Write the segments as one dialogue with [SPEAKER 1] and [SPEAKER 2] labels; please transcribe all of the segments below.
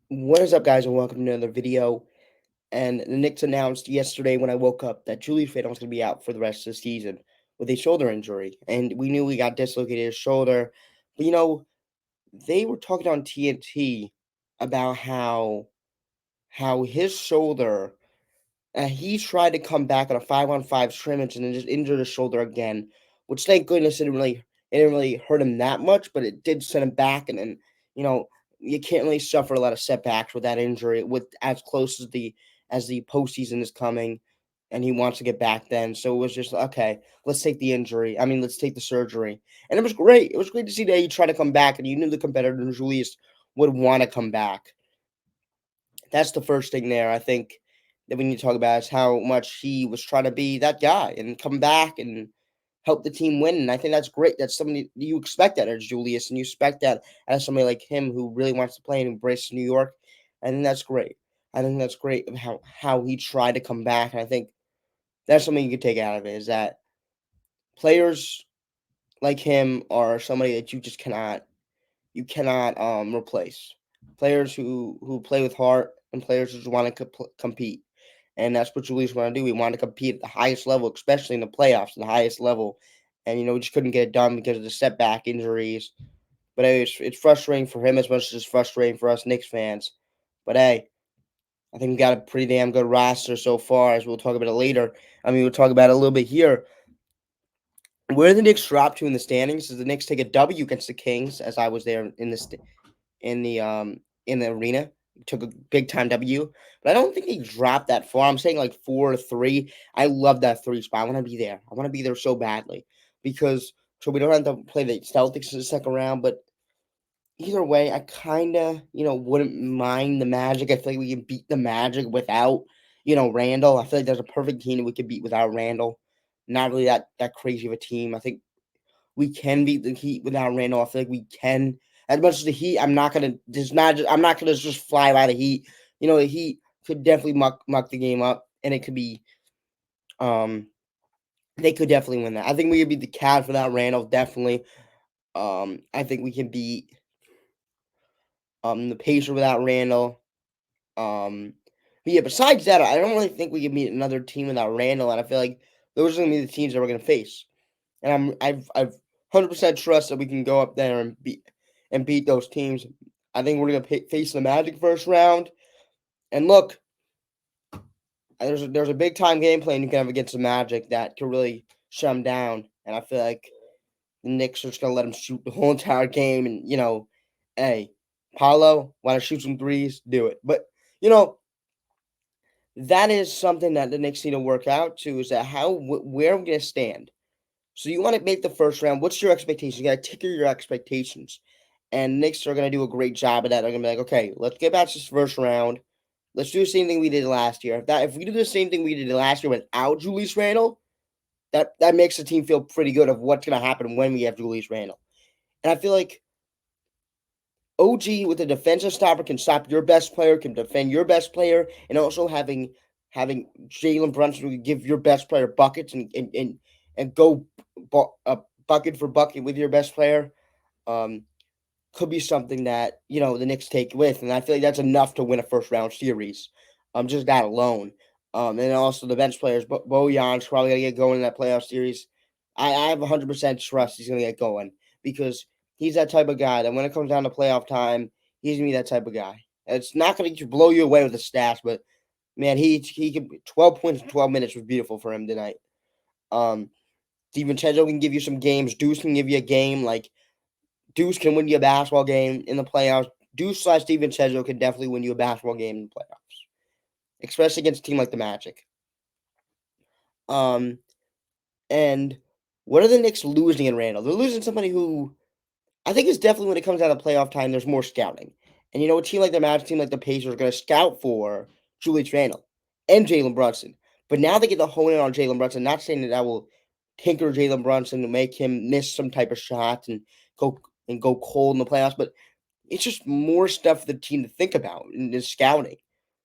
[SPEAKER 1] What is up, guys, and welcome to another video. And the Knicks announced yesterday when I woke up that Julius Randle was going to be out for the rest of the season with a shoulder injury. And we knew he got dislocated his shoulder. But, they were talking on TNT about how his shoulder he tried to come back on a 5-on-5 scrimmage and then just injured his shoulder again, which thank goodness it didn't really hurt him that much, but it did send him back. And then you know you can't really suffer a lot of setbacks with that injury. With as close as the postseason is coming, and he wants to get back then, so it was just okay. Let's take the injury. I mean, let's take the surgery, and it was great. It was great to see that he tried to come back, and you knew the competitor Julius would want to come back. That's the first thing there. I think that we need to talk about is how much he was trying to be that guy and come back and help the team win. And I think that's great. That's somebody you expect that as Julius, and you expect that as somebody like him who really wants to play and embrace New York. I think that's great. I think that's great of how he tried to come back. And I think that's something you could take out of it is that players like him are somebody that you cannot replace. Players who play with heart and players who want to compete. And that's what Julius want to do. We want to compete at the highest level, especially in the playoffs, the highest level. And we just couldn't get it done because of the setback injuries. But hey, it's frustrating for him as much as it's frustrating for us Knicks fans. But hey, I think we got a pretty damn good roster so far, as we'll talk about it later. I mean, we'll talk about it a little bit here. Where the Knicks drop to in the standings is the Knicks take a W against the Kings, as I was there in the in the arena. Took a big time W, but I don't think they dropped that far. I'm saying like 4-3. I love that three spot. I want to be there. I want to be there so badly because so we don't have to play the Celtics in the second round. But either way, I kind of wouldn't mind the Magic. I feel like we can beat the Magic without Randall. I feel like there's a perfect team that we could beat without Randall. Not really that crazy of a team. I think we can beat the Heat without Randall. I feel like we can. As much as the Heat, I'm not gonna just fly by the Heat. The Heat could definitely muck the game up, and it could be um they could definitely win that. I think we could beat the Cavs without Randall, definitely. I think we can beat the Pacers without Randall. Um, but yeah, besides that, I don't really think we can beat another team without Randall, and I feel like those are gonna be the teams that we're gonna face. And I've 100% trust that we can go up there and beat those teams. I think we're gonna face the Magic first round. And look, there's a big time game plan you can have against the Magic that could really shut them down. And I feel like the Knicks are just gonna let them shoot the whole entire game. And hey, Paulo, want to shoot some threes? Do it. But you know that is something that the Knicks need to work out too. Is that where are we gonna stand? So you want to make the first round. What's your expectations? You got to ticker your expectations. And Knicks are going to do a great job of that. They're going to be like, okay, let's get back to this first round. Let's do the same thing we did last year. If we do the same thing we did last year without Julius Randle, that makes the team feel pretty good of what's going to happen when we have Julius Randle. And I feel like OG with a defensive stopper can stop your best player, can defend your best player, and also having Jalen Brunson who can give your best player buckets and go bucket for bucket with your best player. Um, could be something that the Knicks take with, and I feel like that's enough to win a first round series. Just that alone. And also the bench players, Bojan's probably gonna get going in that playoff series. I have 100% trust he's gonna get going because he's that type of guy that when it comes down to playoff time, he's gonna be that type of guy. It's not gonna blow you away with the stats, but man, he can 12 points in 12 minutes was beautiful for him tonight. Um, DiVincenzo can give you some games. Deuce can give you a game. Like Deuce can win you a basketball game in the playoffs. Deuce slash DiVincenzo can definitely win you a basketball game in the playoffs, especially against a team like the Magic. Um, and what are the Knicks losing in Randall? They're losing somebody who I think is definitely when it comes down to playoff time, there's more scouting. And a team like the Magic, team like the Pacers are going to scout for Julius Randle and Jalen Brunson. But now they get to hone in on Jalen Brunson. Not saying that will tinker Jalen Brunson to make him miss some type of shots go go cold in the playoffs, but it's just more stuff for the team to think about in the scouting.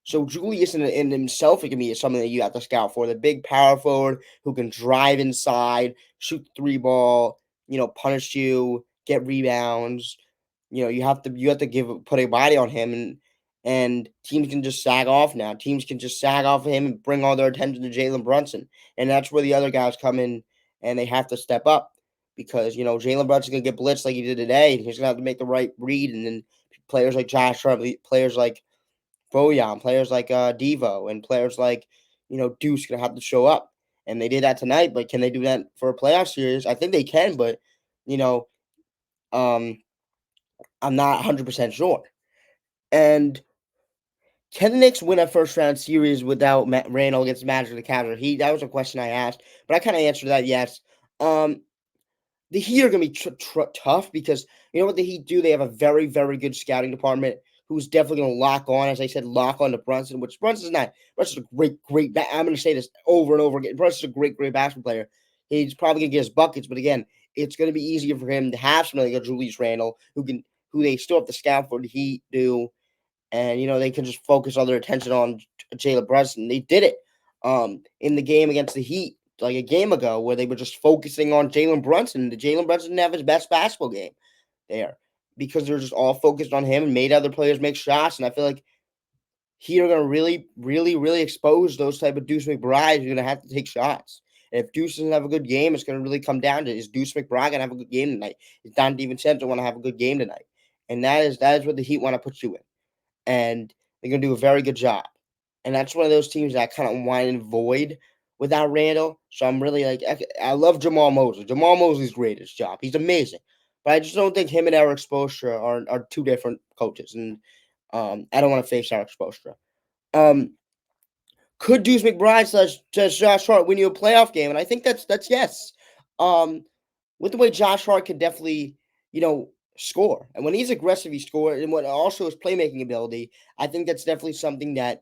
[SPEAKER 1] So Julius in himself, it can be something that you have to scout for. The big power forward who can drive inside, shoot the three ball, punish you, get rebounds. You have to put a body on him, and teams can just sag off now. Teams can just sag off of him and bring all their attention to Jalen Brunson, and that's where the other guys come in and they have to step up because Jalen Brunson's gonna get blitzed like he did today, and he's gonna have to make the right read, and then players like Josh Hart, players like Bojan, players like Devo, and players like Deuce gonna have to show up, and they did that tonight. But can they do that for a playoff series? I think they can, but you know, um, I'm not 100% sure. And can the Knicks win a first round series without Randle against Magic the Cavs? That was a question I asked, but I kind of answered that yes. Um, the Heat are going to be tough because you know what the Heat do? They have a very, very good scouting department who's definitely going to lock on, as I said, lock on to Brunson, which Brunson's not. Brunson's a great. I'm going to say this over and over again. Brunson's a great basketball player. He's probably going to get his buckets, but again, it's going to be easier for him to have somebody like a Julius Randle who they still have to scout for the Heat do, and they can just focus all their attention on Jalen Brunson. They did it in the game against the Heat like a game ago where they were just focusing on Jalen Brunson. The Jalen Brunson didn't have his best basketball game there because they're just all focused on him and made other players make shots. And I feel like Heat are going to really expose those type of Deuce McBride who's going to have to take shots. And if Deuce doesn't have a good game, it's going to really come down to is Deuce McBride going to have a good game tonight? Is Don DiVincenzo want to have a good game tonight? And that is what the Heat want to put you in. And they're going to do a very good job. And that's one of those teams that I kind of want and void without Randle. So I'm really like, I love Jamal Mosley. Jamal Mosley's great at his job. He's amazing. But I just don't think him and Eric Spoelstra are two different coaches. And I don't want to face Eric Spoelstra. Could Deuce McBride slash Josh Hart win you a playoff game? And I think that's yes. With the way Josh Hart can definitely, score. And when he's aggressive, he scores. And what also his playmaking ability, I think that's definitely something that,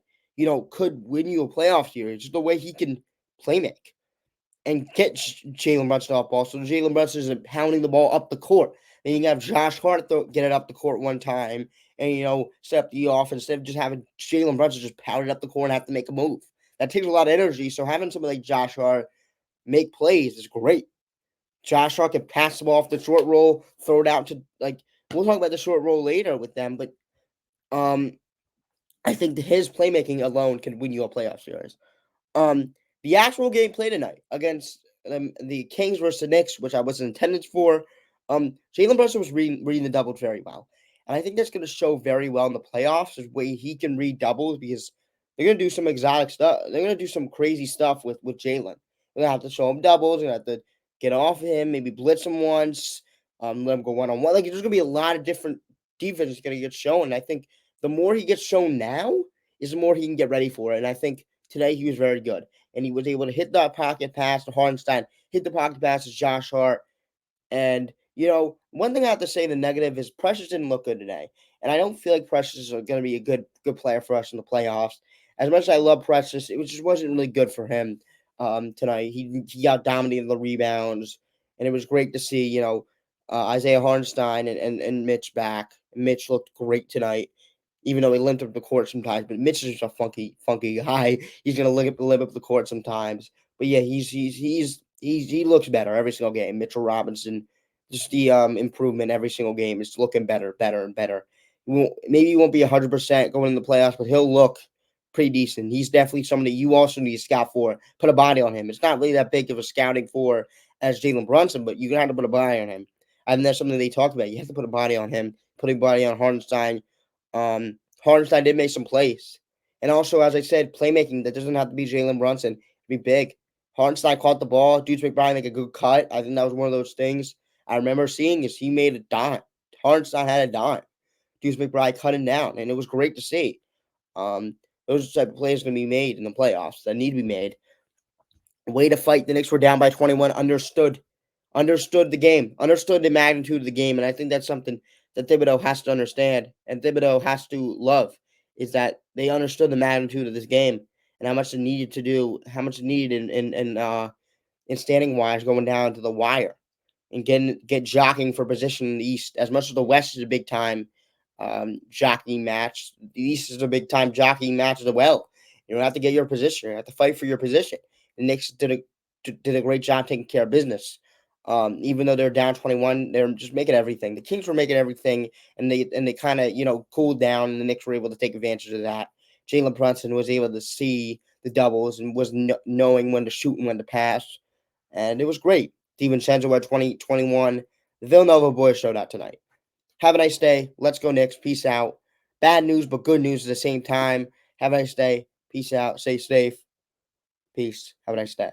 [SPEAKER 1] could win you a playoff series. Just the way he can play make and get Jalen Brunson off ball. So Jalen Brunson isn't pounding the ball up the court. Then you can have Josh Hart get it up the court one time and, set up the offense instead of just having Jalen Brunson just pound it up the court and have to make a move. That takes a lot of energy. So having somebody like Josh Hart make plays is great. Josh Hart can pass the ball off the short roll, throw it out to we'll talk about the short roll later with them, but I think his playmaking alone can win you a playoff series. The actual game play tonight against the Kings versus the Knicks, which I was in attendance for, Jalen Brunson was reading the doubles very well. And I think that's going to show very well in the playoffs, the way he can read doubles because they're going to do some exotic stuff. They're going to do some crazy stuff with Jalen. They're going to have to show him doubles. They're going to have to get off of him, maybe blitz him once, let him go one-on-one. There's going to be a lot of different defenses going to get shown. And I think the more he gets shown now is the more he can get ready for it. And I think today he was very good. And he was able to hit the pocket pass to Hartenstein, hit the pocket pass to Josh Hart. And, one thing I have to say the negative is Precious didn't look good today. And I don't feel like Precious is going to be a good player for us in the playoffs. As much as I love Precious, it just wasn't really good for him tonight. He got dominated the rebounds. And it was great to see, Isaiah Hartenstein and Mitch back. Mitch looked great tonight, even though he limped up the court sometimes. But Mitch is just a funky guy. He's gonna live up the court sometimes. But yeah, he looks better every single game. Mitchell Robinson, just the improvement every single game is looking better and better. Maybe he won't be 100% going in the playoffs, but he'll look pretty decent. He's definitely somebody you also need to scout for. Put a body on him. It's not really that big of a scouting for as Jalen Brunson, but you're gonna have to put a body on him. And that's something they talked about. You have to put a body on him. Putting a body on Hartenstein. Hartenstein did make some plays. And also, as I said, playmaking, that doesn't have to be Jalen Brunson. Be big. Hartenstein caught the ball. Deuce McBride make a good cut. I think that was one of those things I remember seeing is he made a dime. Hartenstein had a dime. Deuce McBride cut him down, and it was great to see. Those type of plays going to be made in the playoffs that need to be made. Way to fight. The Knicks were down by 21. Understood the game. Understood the magnitude of the game, and I think that's something that Thibodeau has to understand and Thibodeau has to love is that they understood the magnitude of this game and how much it needed to do, how much it needed in standing wise going down to the wire and get jockeying for position in the East. As much as the West is a big time jockeying match, the East is a big time jockeying match as well. You don't have to get your position. You have to fight for your position. The Knicks did a great job taking care of business. Even though they're down 21, they're just making everything. The Kings were making everything, and they kind of cooled down, and the Knicks were able to take advantage of that. Jalen Brunson was able to see the doubles and was knowing when to shoot and when to pass, and it was great. DiVincenzo at 20-21. The Villanova boys showed out tonight. Have a nice day. Let's go Knicks. Peace out. Bad news, but good news at the same time. Have a nice day. Peace out. Stay safe. Peace. Have a nice day.